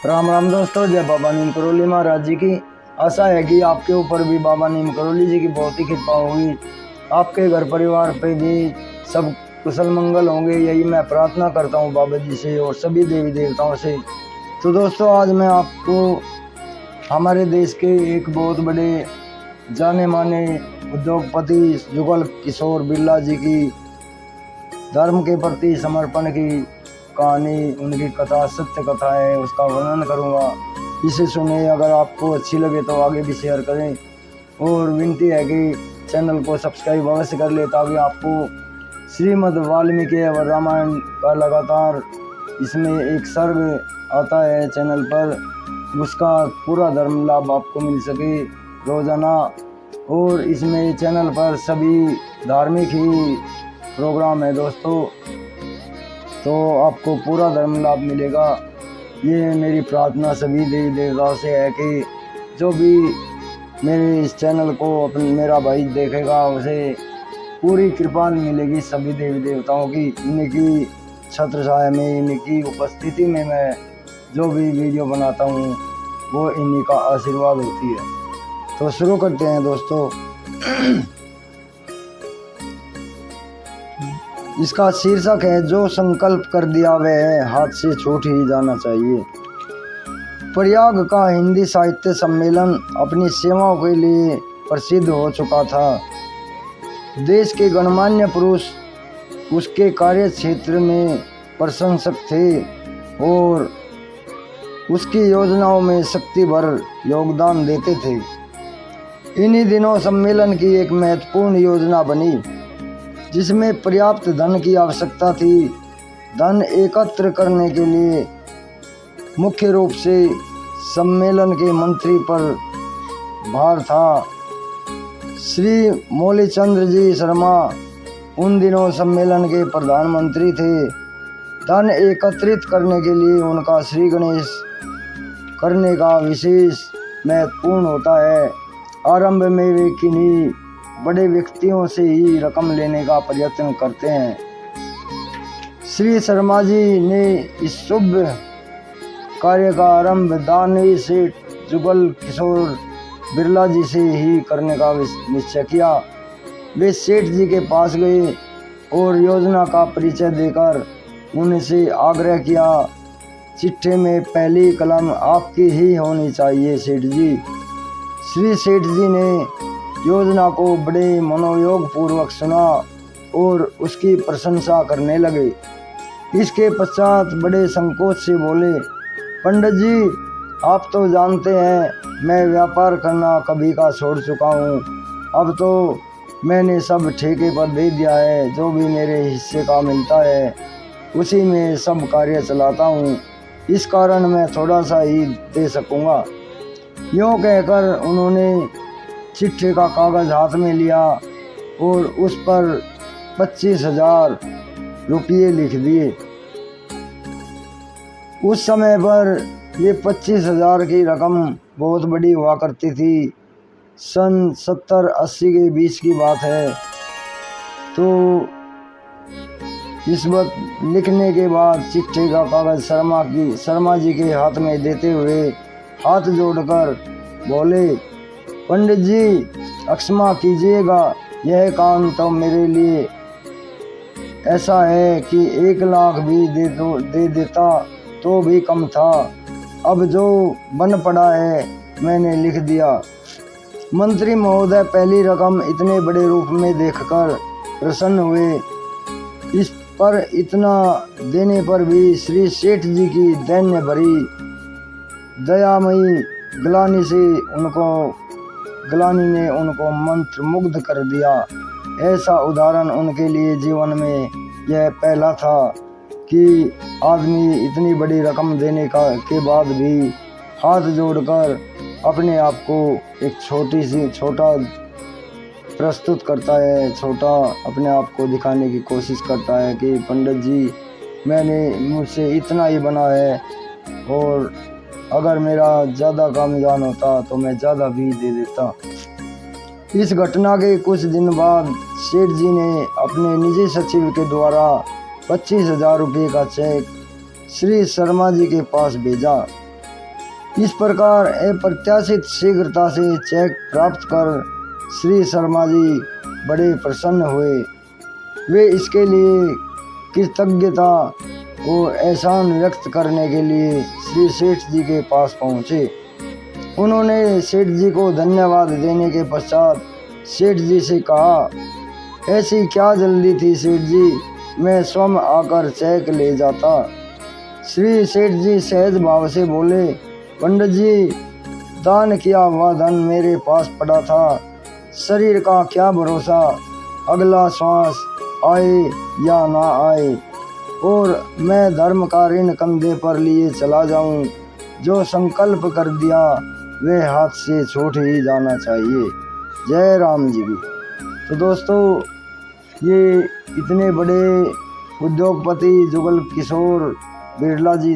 राम राम दोस्तों, जय बाबा नीम करोली महाराज जी की। आशा है कि आपके ऊपर भी बाबा नीम करोली जी की बहुत ही कृपा होगी, आपके घर परिवार पे भी सब कुशल मंगल होंगे, यही मैं प्रार्थना करता हूँ बाबा जी से और सभी देवी देवताओं से। तो दोस्तों, आज मैं आपको हमारे देश के एक बहुत बड़े जाने माने उद्योगपति जुगल किशोर बिरला जी की धर्म के प्रति समर्पण की कहानी, उनकी कथा, सत्य कथा है, उसका वर्णन करूँगा। इसे सुने, अगर आपको अच्छी लगे तो आगे भी शेयर करें और विनती है कि चैनल को सब्सक्राइब अवश्य कर ले, ताकि आपको श्रीमद् वाल्मीकि रामायण का लगातार इसमें एक सर्ग आता है चैनल पर, उसका पूरा धर्म लाभ आपको मिल सके रोज़ाना। और इसमें चैनल पर सभी धार्मिक ही प्रोग्राम है दोस्तों, तो आपको पूरा धर्म लाभ मिलेगा। ये मेरी प्रार्थना सभी देवी देवताओं से है कि जो भी मेरे इस चैनल को मेरा भाई देखेगा, उसे पूरी कृपा मिलेगी सभी देवी देवताओं की। इनकी छत्र छाया में, इनकी उपस्थिति में मैं जो भी वीडियो बनाता हूँ वो इन्हीं का आशीर्वाद होती है। तो शुरू करते हैं दोस्तों। इसका शीर्षक है, जो संकल्प कर दिया वह हाथ से छूट ही जाना चाहिए। प्रयाग का हिंदी साहित्य सम्मेलन अपनी सेवाओं के लिए प्रसिद्ध हो चुका था। देश के गणमान्य पुरुष उसके कार्य क्षेत्र में प्रशंसक थे और उसकी योजनाओं में शक्ति भर योगदान देते थे। इन्हीं दिनों सम्मेलन की एक महत्वपूर्ण योजना बनी, जिसमें पर्याप्त धन की आवश्यकता थी। धन एकत्र करने के लिए मुख्य रूप से सम्मेलन के मंत्री पर भार था। श्री मौलीचंद्र जी शर्मा उन दिनों सम्मेलन के प्रधानमंत्री थे। धन एकत्रित करने के लिए उनका श्री गणेश करने का विशेष महत्वपूर्ण होता है। आरंभ में वे किन्हीं बड़े व्यक्तियों से ही रकम लेने का प्रयत्न करते हैं। श्री शर्मा जी ने इस शुभ कार्य का आरंभ दानवी सेठ जुगल किशोर बिरला जी से ही करने का निश्चय किया। वे सेठ जी के पास गए और योजना का परिचय देकर उनसे आग्रह किया, चिट्ठे में पहली कलम आपकी ही होनी चाहिए सेठ जी। श्री सेठ जी ने योजना को बड़े मनोयोग पूर्वक सुना और उसकी प्रशंसा करने लगे। इसके पश्चात बड़े संकोच से बोले, पंडित जी, आप तो जानते हैं मैं व्यापार करना कभी का छोड़ चुका हूँ। अब तो मैंने सब ठेके पर दे दिया है। जो भी मेरे हिस्से का मिलता है उसी में सब कार्य चलाता हूँ। इस कारण मैं थोड़ा सा ही दे सकूँगा। यूँ कहकर उन्होंने चिट्ठी का कागज़ हाथ में लिया और उस पर 25,000 रुपये लिख दिए। उस समय पर ये 25,000 की रकम बहुत बड़ी हुआ करती थी। सन 70-80 के बीच की बात है। तो इस वक्त लिखने के बाद चिट्ठी का कागज़ शर्मा जी के हाथ में देते हुए हाथ जोड़कर बोले, पंडित जी, क्षमा कीजिएगा, यह काम तो मेरे लिए ऐसा है कि 1 लाख भी दे देता तो भी कम था। अब जो बन पड़ा है मैंने लिख दिया। मंत्री महोदय पहली रकम इतने बड़े रूप में देखकर प्रसन्न हुए। इस पर इतना देने पर भी श्री सेठ जी की दैन्य भरी दयामयी ग्लानि ने उनको मंत्र मुग्ध कर दिया। ऐसा उदाहरण उनके लिए जीवन में यह पहला था कि आदमी इतनी बड़ी रकम देने के बाद भी हाथ जोड़कर अपने आप को एक छोटा प्रस्तुत करता है, छोटा अपने आप को दिखाने की कोशिश करता है कि पंडित जी, मुझसे इतना ही बना है और अगर मेरा ज़्यादा काम होता तो मैं ज़्यादा भी दे देता। इस घटना के कुछ दिन बाद सेठ जी ने अपने निजी सचिव के द्वारा 25,000 रुपये का चेक श्री शर्मा जी के पास भेजा। इस प्रकार अप्रत्याशित शीघ्रता से चेक प्राप्त कर श्री शर्मा जी बड़े प्रसन्न हुए। वे इसके लिए कृतज्ञता और एहसान व्यक्त करने के लिए श्री सेठ जी के पास पहुँचे। उन्होंने सेठ जी को धन्यवाद देने के पश्चात सेठ जी से कहा, ऐसी क्या जल्दी थी सेठ जी, मैं स्वयं आकर चेक ले जाता। श्री सेठ जी सहज भाव से बोले, पंडित जी, दान किया हुआ धन मेरे पास पड़ा था, शरीर का क्या भरोसा, अगला श्वास आए या ना आए, और मैं धर्म का ऋण कंधे पर लिए चला जाऊं। जो संकल्प कर दिया वे हाथ से छूट ही जाना चाहिए। जय राम जी की। तो दोस्तों, ये इतने बड़े उद्योगपति जुगल किशोर बिरला जी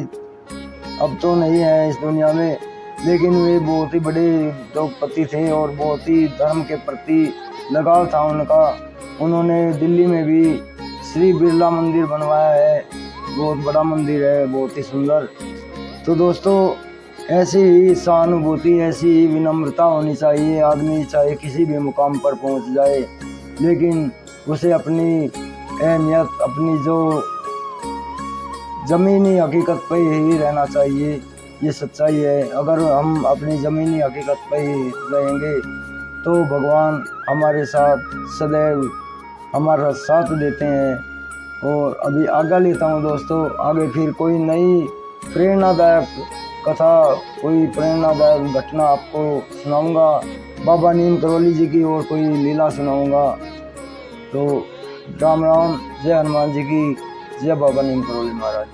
अब तो नहीं है इस दुनिया में, लेकिन वे बहुत ही बड़े उद्योगपति थे और बहुत ही धर्म के प्रति लगाव था उनका। उन्होंने दिल्ली में भी श्री बिरला मंदिर बनवाया है, बहुत बड़ा मंदिर है, बहुत ही सुंदर। तो दोस्तों, ऐसी ही सहानुभूति, ऐसी ही विनम्रता होनी चाहिए। आदमी चाहे किसी भी मुकाम पर पहुंच जाए, लेकिन उसे अपनी अहमियत, अपनी जो ज़मीनी हकीकत पर ही रहना चाहिए। ये सच्चाई है। अगर हम अपनी ज़मीनी हकीकत पर ही रहेंगे तो भगवान हमारे साथ सदैव हमारा साथ देते हैं। और अभी आगे लेता हूँ दोस्तों, आगे फिर कोई नई प्रेरणादायक कथा, कोई प्रेरणादायक घटना आपको सुनाऊंगा। बाबा नीम करौली जी की और कोई लीला सुनाऊंगा। तो राम राम, जय हनुमान जी की, जय बाबा नीम करौली महाराज।